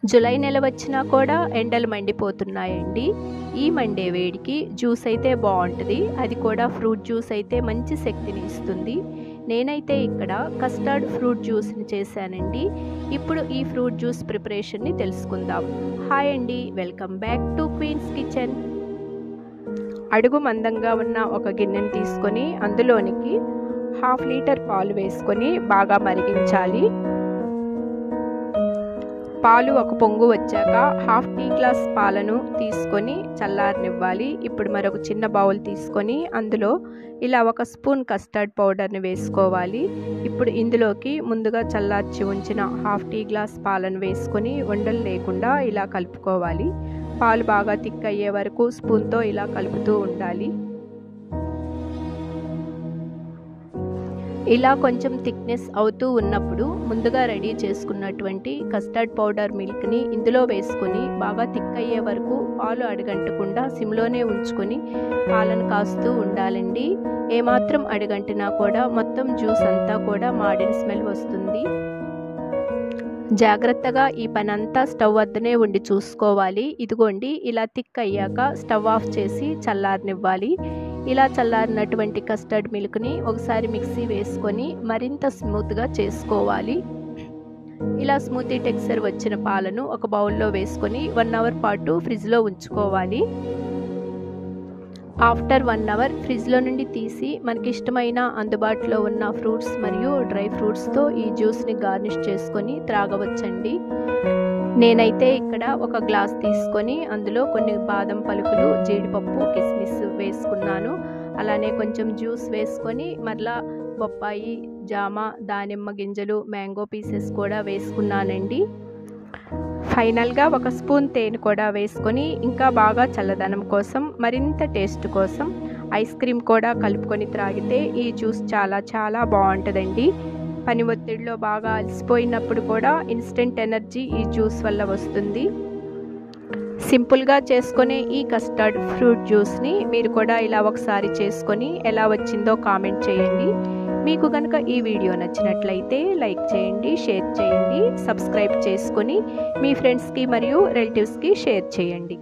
July నెల వచ్చినా కూడా ఎండలు మండిపోతున్నాయండి. ఈ మండే వేడికి జ్యూస్ అయితే బాగుంటుంది. అది కూడా ఫ్రూట్ జ్యూస్ అయితే మంచి శక్తిని ఇస్తుంది. నేనైతే ఇక్కడ కస్టర్డ్ ఫ్రూట్ జ్యూస్ని చేశానండి. ఇప్పుడు ఈ ఫ్రూట్ జ్యూస్ ప్రిపరేషన్ని తెలుసుకుందాం. హాయ్ అండి, welcome back to queen's kitchen. అడుగు మందంగా ఉన్న ఒక గిన్నెని తీసుకొని అందులోనికి 1/2 లీటర్ పాలు వేసుకొని బాగా మరిగించాలి. పాలు ఒక పొంగు వచ్చాక 1/2 టీ గ్లాస్ పాలను తీసుకొని చల్లారనివ్వాలి. ఇప్పుడు మరొక చిన్న బౌల్ తీసుకొని అందులో ఇలా 1 స్పూన్ కస్టర్డ్ పౌడర్ని వేసుకోవాలి. ఇప్పుడు ఇందులోకి ముందుగా చల్లార్చి ఉంచిన 1/2 టీ గ్లాస్ పాలను వేసుకొని ఉండలు లేకుండా ఇలా కలుపుకోవాలి. పాలు బాగా థిక్ అయ్యే వరకు స్పూన్తో ఇలా కలుపుతూ ఉండాలి. ఇలా కొంచెం థిక్నెస్ అవుతూ ఉన్నప్పుడు ముందుగా రెడీ చేసుకున్నటువంటి కస్టర్డ్ పౌడర్ మిల్క్ని ఇందులో వేసుకొని బాగా థిక్ అయ్యే వరకు పాలు అడుగంటకుండా సిమ్లోనే ఉంచుకొని పాలను కాస్తూ ఉండాలండి. ఏమాత్రం అడుగంటినా కూడా మొత్తం జ్యూస్ అంతా కూడా మాడిన స్మెల్ వస్తుంది. జాగ్రత్తగా ఈ పని అంతా స్టవ్ వద్దనే ఉండి చూసుకోవాలి. ఇదిగోండి, ఇలా థిక్ అయ్యాక స్టవ్ ఆఫ్ చేసి చల్లారనివ్వాలి. ఇలా చల్లారినటువంటి కస్టర్డ్ మిల్క్ని ఒకసారి మిక్సీ వేసుకొని మరింత స్మూత్గా చేసుకోవాలి. ఇలా స్మూతీ టెక్స్చర్ వచ్చిన పాలను ఒక బౌల్లో వేసుకొని 1 అవర్ పాటు ఫ్రిడ్జ్లో ఉంచుకోవాలి. ఆఫ్టర్ 1 అవర్ ఫ్రిడ్జ్లో నుండి తీసి మనకి ఇష్టమైన అందుబాటులో ఉన్న ఫ్రూట్స్ మరియు డ్రై ఫ్రూట్స్తో ఈ జ్యూస్ని గార్నిష్ చేసుకొని త్రాగవచ్చండి. నేనైతే ఇక్కడ ఒక గ్లాస్ తీసుకొని అందులో కొన్ని బాదం పలుకులు, జీడిపప్పు, కిస్మిస్ వేసుకున్నాను. అలానే కొంచెం జ్యూస్ వేసుకొని మరలా బొప్పాయి, జామ, దానిమ్మ గింజలు, మ్యాంగో పీసెస్ కూడా వేసుకున్నానండి. ఫైనల్గా 1 స్పూన్ తేనె కూడా వేసుకొని ఇంకా బాగా చల్లదనం కోసం, మరింత టేస్ట్ కోసం ఐస్ క్రీమ్ కూడా కలుపుకొని త్రాగితే ఈ జ్యూస్ చాలా బాగుంటుందండి. పని ఒత్తిడిలో బాగా అలసిపోయినప్పుడు కూడా ఇన్స్టెంట్ ఎనర్జీ ఈ జ్యూస్ వల్ల వస్తుంది. సింపుల్గా చేసుకునే ఈ కస్టర్డ్ ఫ్రూట్ జ్యూస్ని మీరు కూడా ఇలా ఒకసారి చేసుకొని ఎలా వచ్చిందో కామెంట్ చేయండి. మీకు కనుక ఈ వీడియో నచ్చినట్లయితే లైక్ చేయండి, షేర్ చేయండి, సబ్స్క్రైబ్ చేసుకొని మీ ఫ్రెండ్స్కి మరియు రిలేటివ్స్కి షేర్ చేయండి.